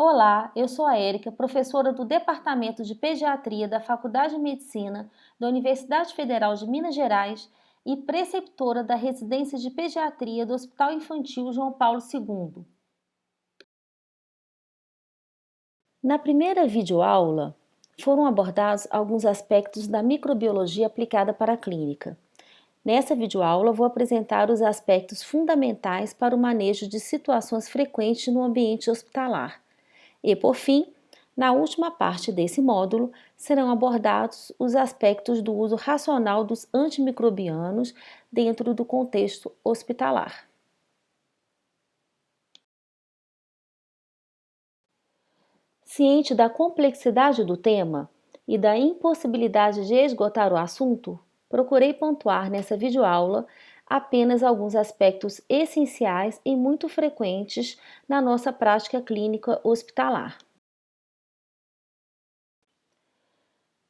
Olá, eu sou a Érica, professora do Departamento de Pediatria da Faculdade de Medicina da Universidade Federal de Minas Gerais e preceptora da Residência de Pediatria do Hospital Infantil João Paulo II. Na primeira videoaula, foram abordados alguns aspectos da microbiologia aplicada para a clínica. Nessa videoaula, vou apresentar os aspectos fundamentais para o manejo de situações frequentes no ambiente hospitalar. E, por fim, na última parte desse módulo, serão abordados os aspectos do uso racional dos antimicrobianos dentro do contexto hospitalar. Ciente da complexidade do tema e da impossibilidade de esgotar o assunto, procurei pontuar nessa videoaula apenas alguns aspectos essenciais e muito frequentes na nossa prática clínica hospitalar.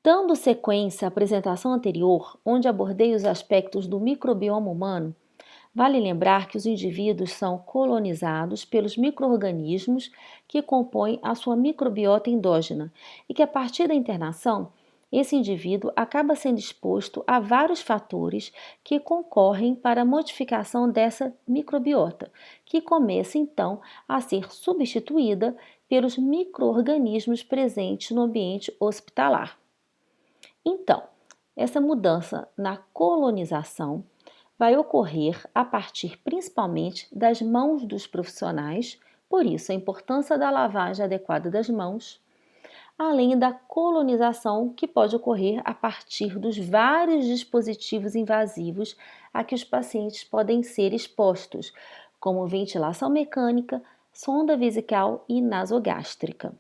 Dando sequência à apresentação anterior, onde abordei os aspectos do microbioma humano, vale lembrar que os indivíduos são colonizados pelos micro-organismos que compõem a sua microbiota endógena e que, a partir da internação, esse indivíduo acaba sendo exposto a vários fatores que concorrem para a modificação dessa microbiota, que começa então a ser substituída pelos micro-organismos presentes no ambiente hospitalar. Então, essa mudança na colonização vai ocorrer a partir principalmente das mãos dos profissionais, por isso a importância da lavagem adequada das mãos, além da colonização que pode ocorrer a partir dos vários dispositivos invasivos a que os pacientes podem ser expostos, como ventilação mecânica, sonda vesical e nasogástrica.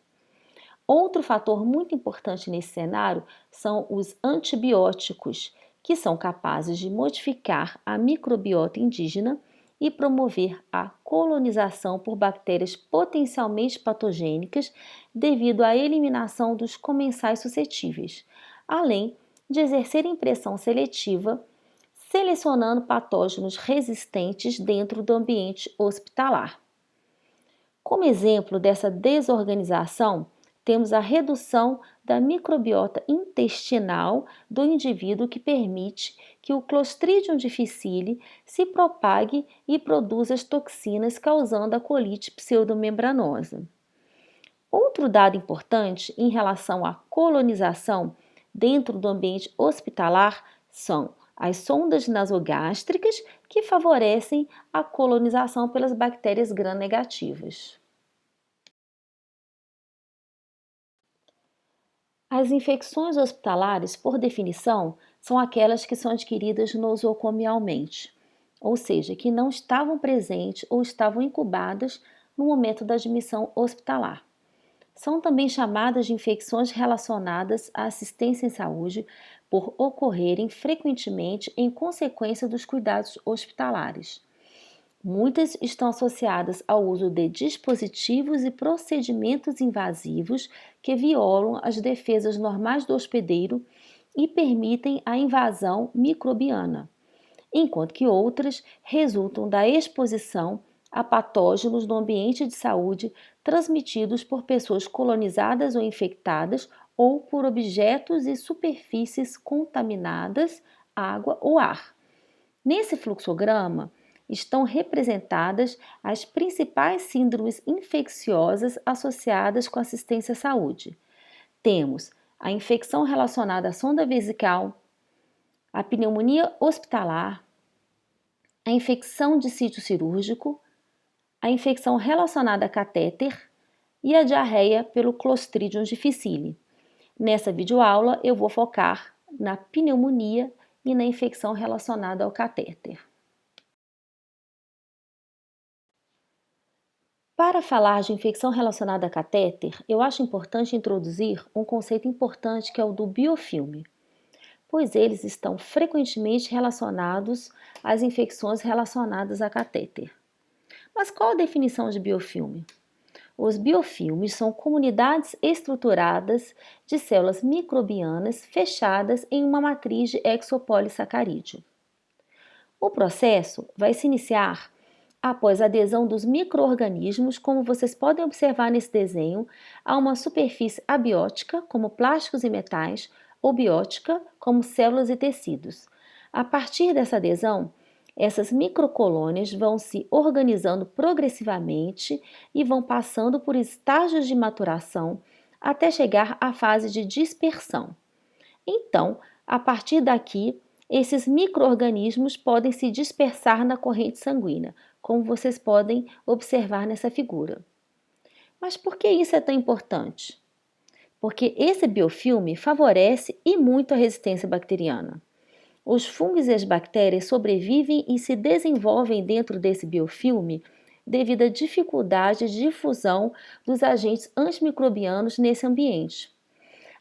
Outro fator muito importante nesse cenário são os antibióticos, que são capazes de modificar a microbiota indígena e promover a colonização por bactérias potencialmente patogênicas devido à eliminação dos comensais suscetíveis, além de exercer impressão seletiva, selecionando patógenos resistentes dentro do ambiente hospitalar. Como exemplo dessa desorganização, temos a redução da microbiota intestinal do indivíduo que permite que o Clostridium difficile se propague e produza as toxinas causando a colite pseudomembranosa. Outro dado importante em relação à colonização dentro do ambiente hospitalar são as sondas nasogástricas que favorecem a colonização pelas bactérias gram-negativas. As infecções hospitalares, por definição, são aquelas que são adquiridas nosocomialmente, ou seja, que não estavam presentes ou estavam incubadas no momento da admissão hospitalar. São também chamadas de infecções relacionadas à assistência em saúde por ocorrerem frequentemente em consequência dos cuidados hospitalares. Muitas estão associadas ao uso de dispositivos e procedimentos invasivos que violam as defesas normais do hospedeiro e permitem a invasão microbiana, enquanto que outras resultam da exposição a patógenos no ambiente de saúde transmitidos por pessoas colonizadas ou infectadas ou por objetos e superfícies contaminadas, água ou ar. Nesse fluxograma, estão representadas as principais síndromes infecciosas associadas com assistência à saúde. Temos a infecção relacionada à sonda vesical, a pneumonia hospitalar, a infecção de sítio cirúrgico, a infecção relacionada a catéter e a diarreia pelo Clostridium difficile. Nessa videoaula eu vou focar na pneumonia e na infecção relacionada ao catéter. Para falar de infecção relacionada a catéter, eu acho importante introduzir um conceito importante que é o do biofilme, pois eles estão frequentemente relacionados às infecções relacionadas a catéter. Mas qual a definição de biofilme? Os biofilmes são comunidades estruturadas de células microbianas fechadas em uma matriz de exopolissacarídeo. O processo vai se iniciar Após a adesão dos micro-organismos, como vocês podem observar nesse desenho, há uma superfície abiótica, como plásticos e metais, ou biótica, como células e tecidos. A partir dessa adesão, essas microcolônias vão se organizando progressivamente e vão passando por estágios de maturação até chegar à fase de dispersão. Então, a partir daqui, esses micro-organismos podem se dispersar na corrente sanguínea, como vocês podem observar nessa figura. Mas por que isso é tão importante? Porque esse biofilme favorece e muito a resistência bacteriana. Os fungos e as bactérias sobrevivem e se desenvolvem dentro desse biofilme devido à dificuldade de difusão dos agentes antimicrobianos nesse ambiente.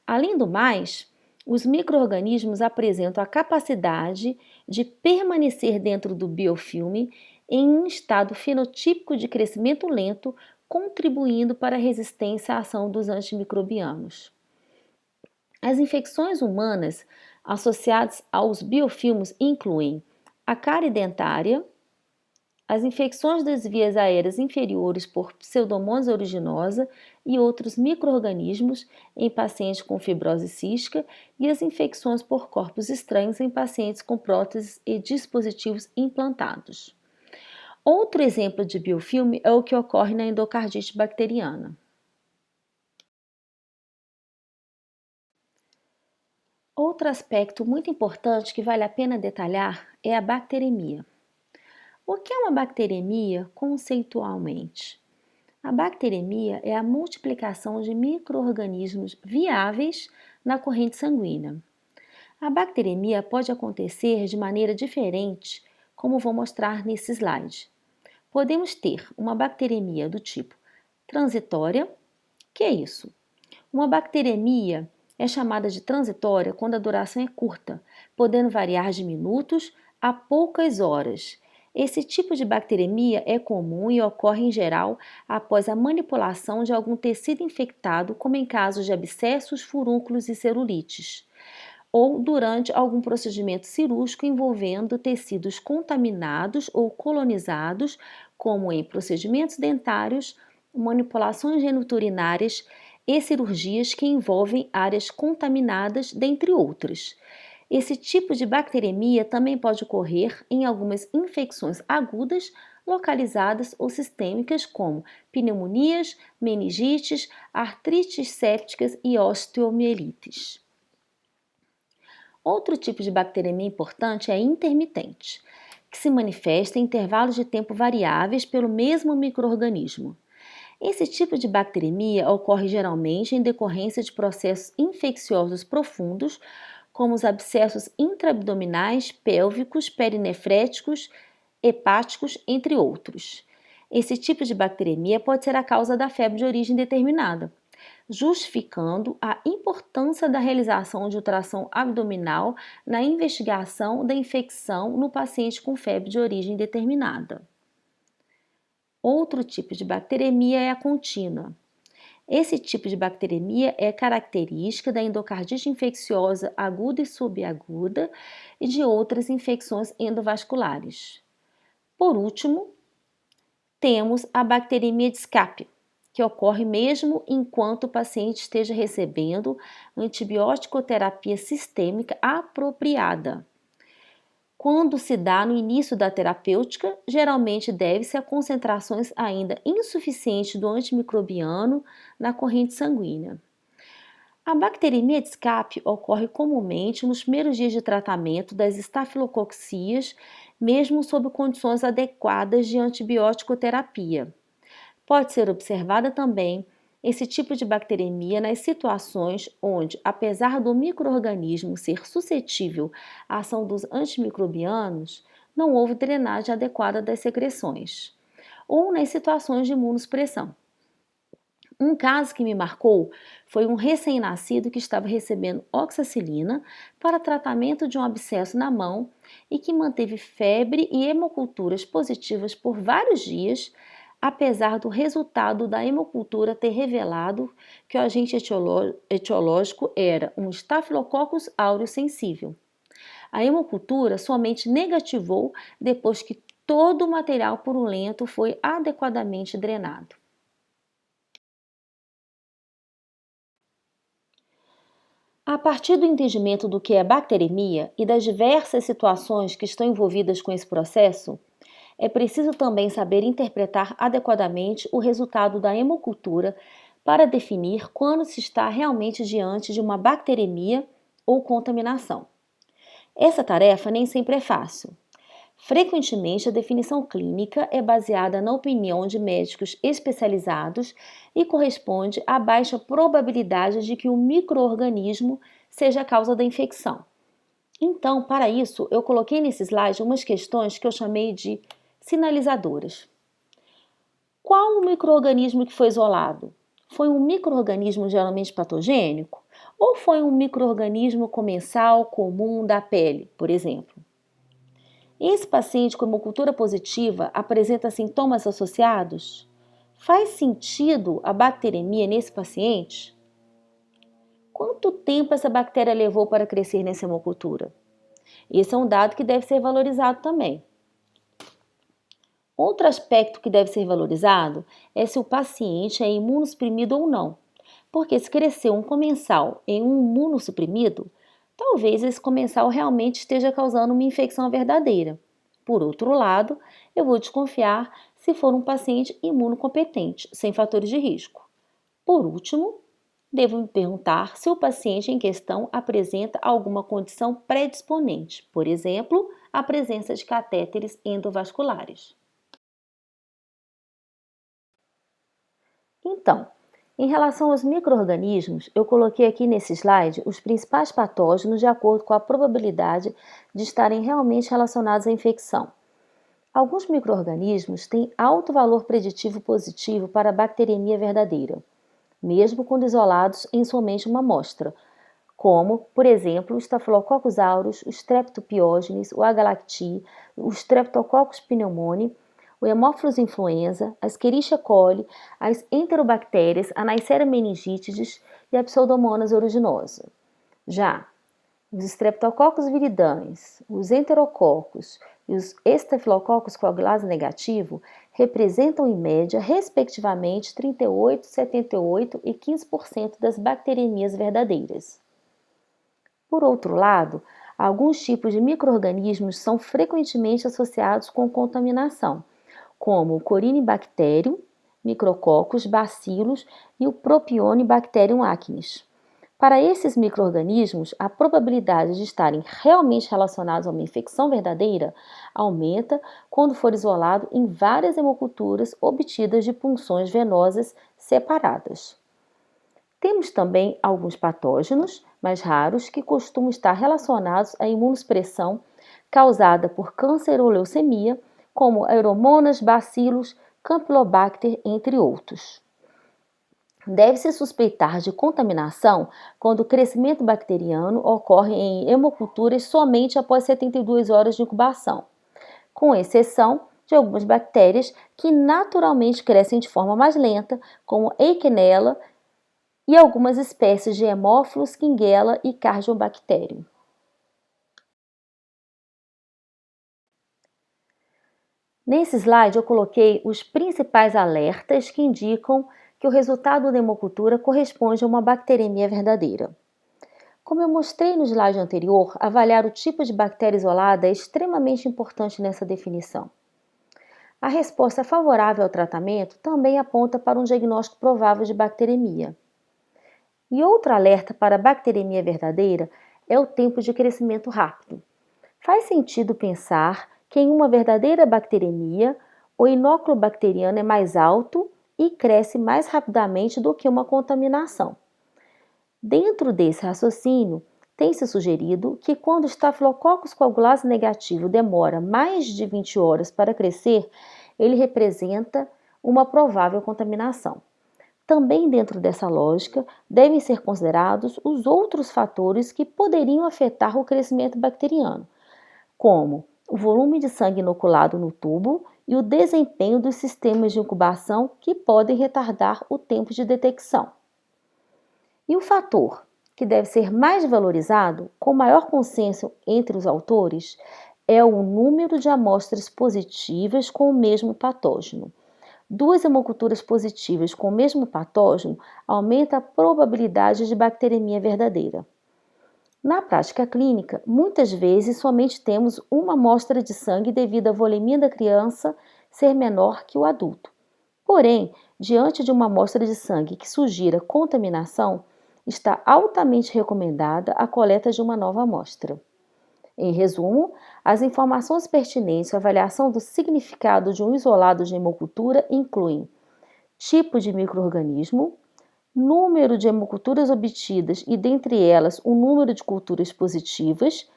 Além do mais, os micro-organismos apresentam a capacidade de permanecer dentro do biofilme em um estado fenotípico de crescimento lento, contribuindo para a resistência à ação dos antimicrobianos. As infecções humanas associadas aos biofilmes incluem a cárie dentária, as infecções das vias aéreas inferiores por Pseudomonas aeruginosa e outros micro-organismos em pacientes com fibrose cística e as infecções por corpos estranhos em pacientes com próteses e dispositivos implantados. Outro exemplo de biofilme é o que ocorre na endocardite bacteriana. Outro aspecto muito importante que vale a pena detalhar é a bacteremia. O que é uma bacteremia conceitualmente? A bacteremia é a multiplicação de micro-organismos viáveis na corrente sanguínea. A bacteremia pode acontecer de maneira diferente, como vou mostrar nesse slide. Podemos ter uma bacteremia do tipo transitória. Que é isso? Uma bacteremia é chamada de transitória quando a duração é curta, podendo variar de minutos a poucas horas. Esse tipo de bacteremia é comum e ocorre em geral após a manipulação de algum tecido infectado, como em casos de abscessos, furúnculos e celulites, ou durante algum procedimento cirúrgico envolvendo tecidos contaminados ou colonizados, como em procedimentos dentários, manipulações geniturinárias e cirurgias que envolvem áreas contaminadas, dentre outras. Esse tipo de bacteremia também pode ocorrer em algumas infecções agudas, localizadas ou sistêmicas, como pneumonias, meningites, artrites sépticas e osteomielites. Outro tipo de bacteremia importante é a intermitente, que se manifesta em intervalos de tempo variáveis pelo mesmo micro-organismo. Esse tipo de bacteremia ocorre geralmente em decorrência de processos infecciosos profundos, como os abscessos intraabdominais, pélvicos, perinefréticos, hepáticos, entre outros. Esse tipo de bacteremia pode ser a causa da febre de origem determinada, justificando a importância da realização de ultrassom abdominal na investigação da infecção no paciente com febre de origem determinada. Outro tipo de bacteremia é a contínua. Esse tipo de bacteremia é característica da endocardite infecciosa aguda e subaguda e de outras infecções endovasculares. Por último, temos a bacteremia de escape, que ocorre mesmo enquanto o paciente esteja recebendo antibiótico-terapia sistêmica apropriada. Quando se dá no início da terapêutica, geralmente deve-se a concentrações ainda insuficientes do antimicrobiano na corrente sanguínea. A bacteremia de escape ocorre comumente nos primeiros dias de tratamento das estafilococcías, mesmo sob condições adequadas de antibiótico-terapia. Pode ser observada também esse tipo de bacteremia nas situações onde, apesar do micro-organismo ser suscetível à ação dos antimicrobianos, não houve drenagem adequada das secreções, ou nas situações de imunossupressão. Um caso que me marcou foi um recém-nascido que estava recebendo oxacilina para tratamento de um abscesso na mão e que manteve febre e hemoculturas positivas por vários dias, apesar do resultado da hemocultura ter revelado que o agente etiológico era um Staphylococcus aureus sensível. A hemocultura somente negativou depois que todo o material purulento foi adequadamente drenado. A partir do entendimento do que é bacteremia e das diversas situações que estão envolvidas com esse processo, é preciso também saber interpretar adequadamente o resultado da hemocultura para definir quando se está realmente diante de uma bacteremia ou contaminação. Essa tarefa nem sempre é fácil. Frequentemente, a definição clínica é baseada na opinião de médicos especializados e corresponde à baixa probabilidade de que o micro-organismo seja a causa da infecção. Então, para isso, eu coloquei nesse slide umas questões que eu chamei de sinalizadoras. Qual o micro-organismo que foi isolado? Foi um micro-organismo geralmente patogênico? Ou foi um micro-organismo comensal comum da pele, por exemplo? Esse paciente com hemocultura positiva apresenta sintomas associados? Faz sentido a bacteremia nesse paciente? Quanto tempo essa bactéria levou para crescer nessa hemocultura? Esse é um dado que deve ser valorizado também. Outro aspecto que deve ser valorizado é se o paciente é imunossuprimido ou não, porque se cresceu um comensal em um imunossuprimido, talvez esse comensal realmente esteja causando uma infecção verdadeira. Por outro lado, eu vou desconfiar se for um paciente imunocompetente, sem fatores de risco. Por último, devo me perguntar se o paciente em questão apresenta alguma condição predisponente, por exemplo, a presença de catéteres endovasculares. Então, em relação aos micro-organismos, eu coloquei aqui nesse slide os principais patógenos de acordo com a probabilidade de estarem realmente relacionados à infecção. Alguns micro-organismos têm alto valor preditivo positivo para a bacteremia verdadeira, mesmo quando isolados em somente uma amostra, como, por exemplo, o Staphylococcus aureus, o Streptopiógenes, o Agalacti, o Streptococcus pneumoniae, o Haemophilus influenza, a Escherichia coli, as enterobactérias, a Neisseria meningitidis e a Pseudomonas aeruginosa. Já os Streptococcus viridans, os enterococos e os Staphylococcus coagulase negativo representam em média, respectivamente, 38, 78 e 15% das bacteremias verdadeiras. Por outro lado, alguns tipos de micro-organismos são frequentemente associados com contaminação, como o Corynebacterium, Micrococcus, Bacillus e o Propionibacterium acnes. Para esses micro-organismos, a probabilidade de estarem realmente relacionados a uma infecção verdadeira aumenta quando for isolado em várias hemoculturas obtidas de punções venosas separadas. Temos também alguns patógenos mais raros que costumam estar relacionados à imunossupressão causada por câncer ou leucemia, como Aeromonas, Bacillus, Campylobacter, entre outros. Deve-se suspeitar de contaminação quando o crescimento bacteriano ocorre em hemoculturas somente após 72 horas de incubação, com exceção de algumas bactérias que naturalmente crescem de forma mais lenta, como Eikenella e algumas espécies de Haemophilus, Shigella e Cardiobacterium. Nesse slide eu coloquei os principais alertas que indicam que o resultado da hemocultura corresponde a uma bacteremia verdadeira. Como eu mostrei no slide anterior, avaliar o tipo de bactéria isolada é extremamente importante nessa definição. A resposta favorável ao tratamento também aponta para um diagnóstico provável de bacteremia. E outro alerta para a bacteremia verdadeira é o tempo de crescimento rápido. Faz sentido pensar que em uma verdadeira bacteremia, o inóculo bacteriano é mais alto e cresce mais rapidamente do que uma contaminação. Dentro desse raciocínio, tem-se sugerido que quando o Staphylococcus coagulase negativo demora mais de 20 horas para crescer, ele representa uma provável contaminação. Também dentro dessa lógica, devem ser considerados os outros fatores que poderiam afetar o crescimento bacteriano, como o volume de sangue inoculado no tubo e o desempenho dos sistemas de incubação que podem retardar o tempo de detecção. E o fator que deve ser mais valorizado, com maior consenso entre os autores, é o número de amostras positivas com o mesmo patógeno. Duas hemoculturas positivas com o mesmo patógeno aumenta a probabilidade de bacteremia verdadeira. Na prática clínica, muitas vezes somente temos uma amostra de sangue devido à volemia da criança ser menor que o adulto. Porém, diante de uma amostra de sangue que sugira contaminação, está altamente recomendada a coleta de uma nova amostra. Em resumo, as informações pertinentes à avaliação do significado de um isolado de hemocultura incluem tipo de micro-organismo, número de hemoculturas obtidas e, dentre elas, o número de culturas positivas,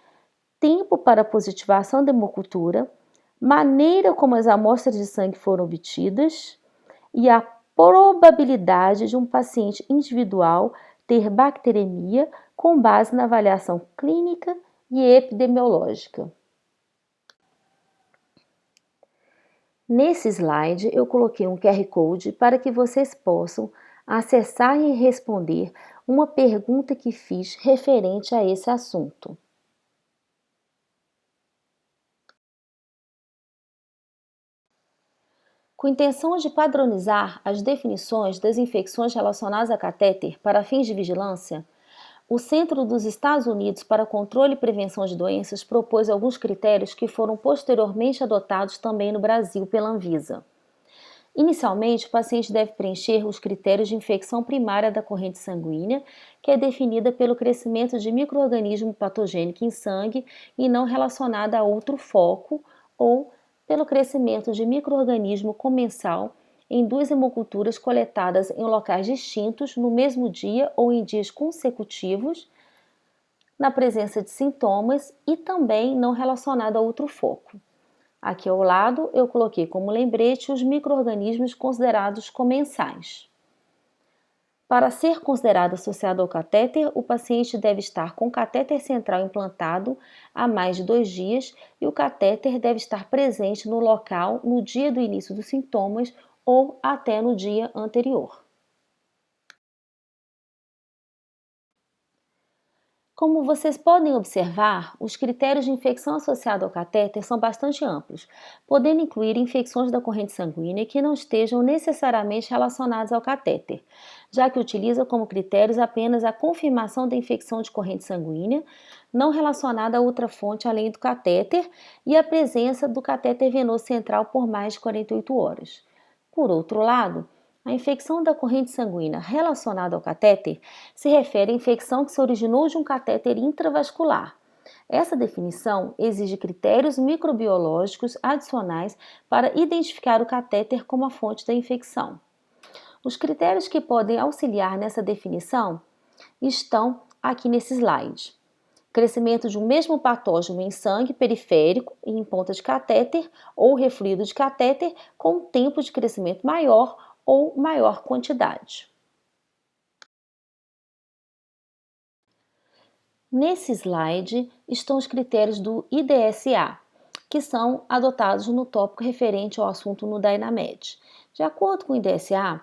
tempo para positivação da hemocultura, maneira como as amostras de sangue foram obtidas e a probabilidade de um paciente individual ter bacteremia com base na avaliação clínica e epidemiológica. Nesse slide, eu coloquei um QR Code para que vocês possam acessar e responder uma pergunta que fiz referente a esse assunto. Com intenção de padronizar as definições das infecções relacionadas a catéter para fins de vigilância, o Centro dos Estados Unidos para Controle e Prevenção de Doenças propôs alguns critérios que foram posteriormente adotados também no Brasil pela Anvisa. Inicialmente, o paciente deve preencher os critérios de infecção primária da corrente sanguínea, que é definida pelo crescimento de micro-organismo patogênico em sangue e não relacionada a outro foco, ou pelo crescimento de micro-organismo comensal em duas hemoculturas coletadas em locais distintos no mesmo dia ou em dias consecutivos, na presença de sintomas e também não relacionado a outro foco. Aqui ao lado eu coloquei como lembrete os micro-organismos considerados comensais. Para ser considerado associado ao catéter, o paciente deve estar com o catéter central implantado há mais de 2 dias e o catéter deve estar presente no local no dia do início dos sintomas ou até no dia anterior. Como vocês podem observar, os critérios de infecção associada ao catéter são bastante amplos, podendo incluir infecções da corrente sanguínea que não estejam necessariamente relacionadas ao catéter, já que utiliza como critérios apenas a confirmação da infecção de corrente sanguínea, não relacionada a outra fonte além do catéter, e a presença do catéter venoso central por mais de 48 horas. Por outro lado, a infecção da corrente sanguínea relacionada ao catéter se refere à infecção que se originou de um catéter intravascular. Essa definição exige critérios microbiológicos adicionais para identificar o catéter como a fonte da infecção. Os critérios que podem auxiliar nessa definição estão aqui nesse slide. Crescimento de um mesmo patógeno em sangue periférico e em ponta de catéter ou refluído de catéter com um tempo de crescimento maior ou maior quantidade. Nesse slide estão os critérios do IDSA, que são adotados no tópico referente ao assunto no Dynamed. De acordo com o IDSA,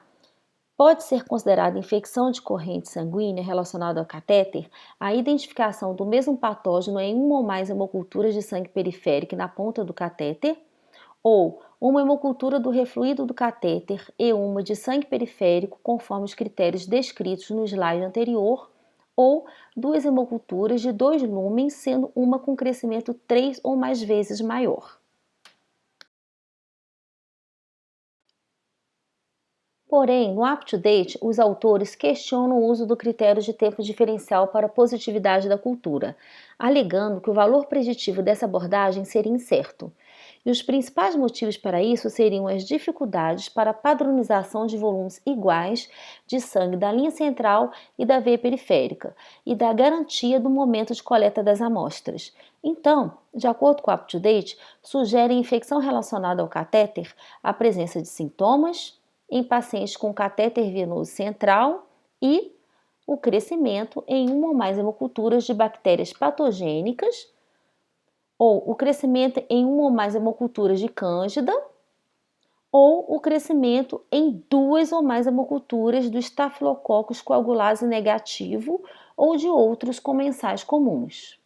pode ser considerada infecção de corrente sanguínea relacionada ao catéter a identificação do mesmo patógeno em uma ou mais hemoculturas de sangue periférico na ponta do catéter, ou uma hemocultura do refluído do catéter e uma de sangue periférico, conforme os critérios descritos no slide anterior, ou duas hemoculturas de 2 lúmens, sendo uma com crescimento 3 ou mais vezes maior. Porém, no UpToDate, os autores questionam o uso do critério de tempo diferencial para a positividade da cultura, alegando que o valor preditivo dessa abordagem seria incerto. E os principais motivos para isso seriam as dificuldades para a padronização de volumes iguais de sangue da linha central e da veia periférica, e da garantia do momento de coleta das amostras. Então, de acordo com o UpToDate, sugere infecção relacionada ao catéter a presença de sintomas em pacientes com catéter venoso central e o crescimento em uma ou mais hemoculturas de bactérias patogênicas, ou o crescimento em uma ou mais hemoculturas de cândida, ou o crescimento em 2 ou mais hemoculturas do Staphylococcus coagulase negativo ou de outros comensais comuns.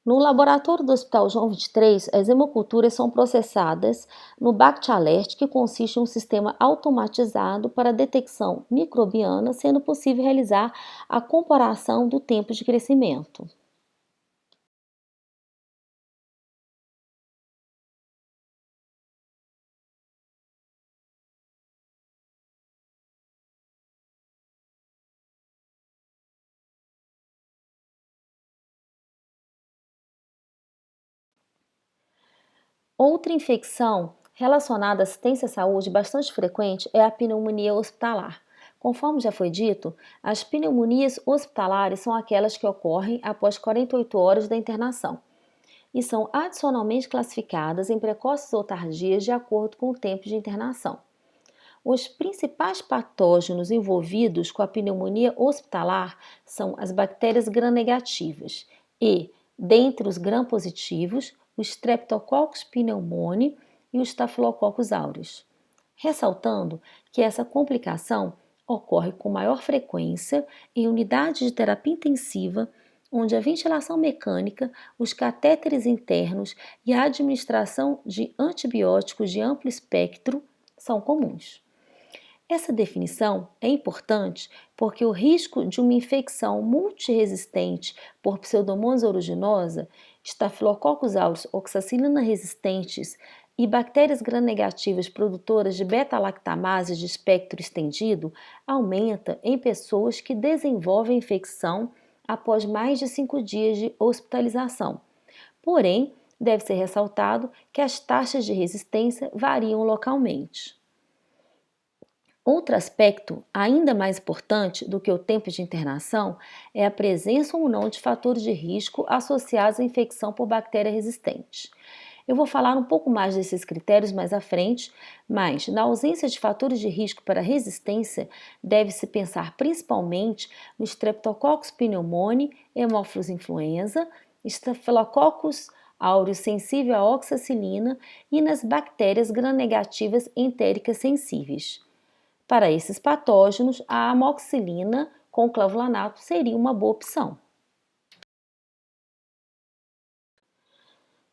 No laboratório do Hospital João 23, as hemoculturas são processadas no BactAlert, que consiste em um sistema automatizado para a detecção microbiana, sendo possível realizar a comparação do tempo de crescimento. Outra infecção relacionada à assistência à saúde bastante frequente é a pneumonia hospitalar. Conforme já foi dito, as pneumonias hospitalares são aquelas que ocorrem após 48 horas da internação e são adicionalmente classificadas em precoces ou tardias de acordo com o tempo de internação. Os principais patógenos envolvidos com a pneumonia hospitalar são as bactérias gram-negativas e, dentre os gram-positivos, o Streptococcus pneumoniae e o Staphylococcus aureus. Ressaltando que essa complicação ocorre com maior frequência em unidades de terapia intensiva, onde a ventilação mecânica, os catéteres internos e a administração de antibióticos de amplo espectro são comuns. Essa definição é importante porque o risco de uma infecção multiresistente por Pseudomonas aeruginosa, Staphylococcus aureus oxacilina resistentes e bactérias gram-negativas produtoras de beta-lactamases de espectro estendido aumenta em pessoas que desenvolvem infecção após mais de 5 dias de hospitalização. Porém, deve ser ressaltado que as taxas de resistência variam localmente. Outro aspecto ainda mais importante do que o tempo de internação é a presença ou não de fatores de risco associados à infecção por bactéria resistente. Eu vou falar um pouco mais desses critérios mais à frente, mas na ausência de fatores de risco para resistência, deve-se pensar principalmente no Streptococcus pneumoniae, Haemophilus influenza, Staphylococcus aureus sensível à oxacilina e nas bactérias gram-negativas entéricas sensíveis. Para esses patógenos, a amoxicilina com clavulanato seria uma boa opção.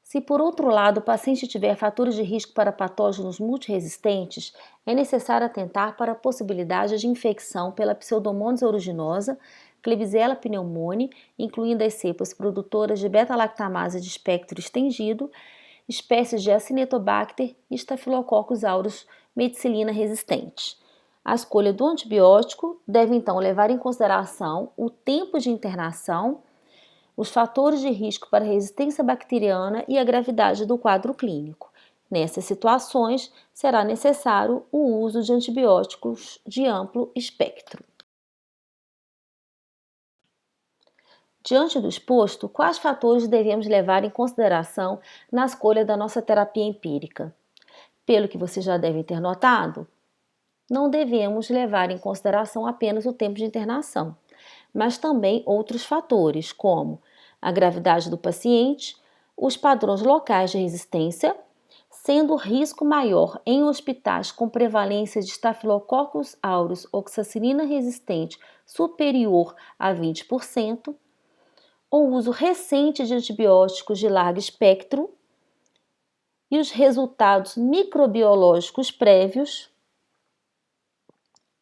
Se, por outro lado, o paciente tiver fatores de risco para patógenos multiresistentes, é necessário atentar para a possibilidade de infecção pela Pseudomonas aeruginosa, Klebsiella pneumoniae, incluindo as cepas produtoras de beta-lactamase de espectro estendido, espécies de Acinetobacter e Staphylococcus aureus meticilina resistentes. A escolha do antibiótico deve então levar em consideração o tempo de internação, os fatores de risco para resistência bacteriana e a gravidade do quadro clínico. Nessas situações, será necessário o uso de antibióticos de amplo espectro. Diante do exposto, quais fatores devemos levar em consideração na escolha da nossa terapia empírica? Pelo que vocês já devem ter notado, não devemos levar em consideração apenas o tempo de internação, mas também outros fatores, como a gravidade do paciente, os padrões locais de resistência, sendo o risco maior em hospitais com prevalência de Staphylococcus aureus oxacilina resistente superior a 20%, o uso recente de antibióticos de largo espectro e os resultados microbiológicos prévios,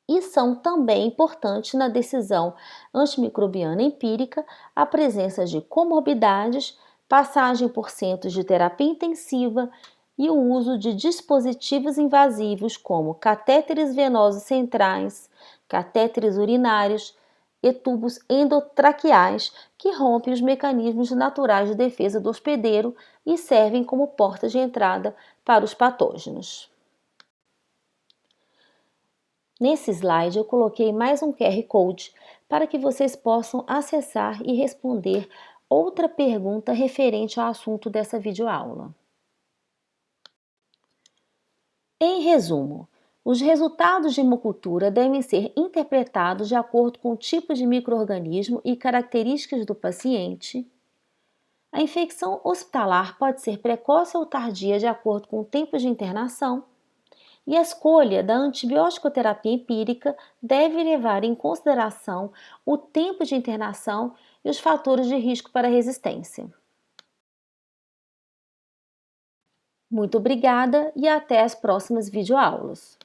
e são também importantes na decisão antimicrobiana empírica a presença de comorbidades, passagem por centros de terapia intensiva e o uso de dispositivos invasivos como catéteres venosos centrais, catéteres urinários e tubos endotraqueais que rompem os mecanismos naturais de defesa do hospedeiro e servem como porta de entrada para os patógenos. Nesse slide eu coloquei mais um QR Code para que vocês possam acessar e responder outra pergunta referente ao assunto dessa videoaula. Em resumo, os resultados de hemocultura devem ser interpretados de acordo com o tipo de micro-organismo e características do paciente. A infecção hospitalar pode ser precoce ou tardia de acordo com o tempo de internação. E a escolha da antibiótico-terapia empírica deve levar em consideração o tempo de internação e os fatores de risco para a resistência. Muito obrigada e até as próximas videoaulas.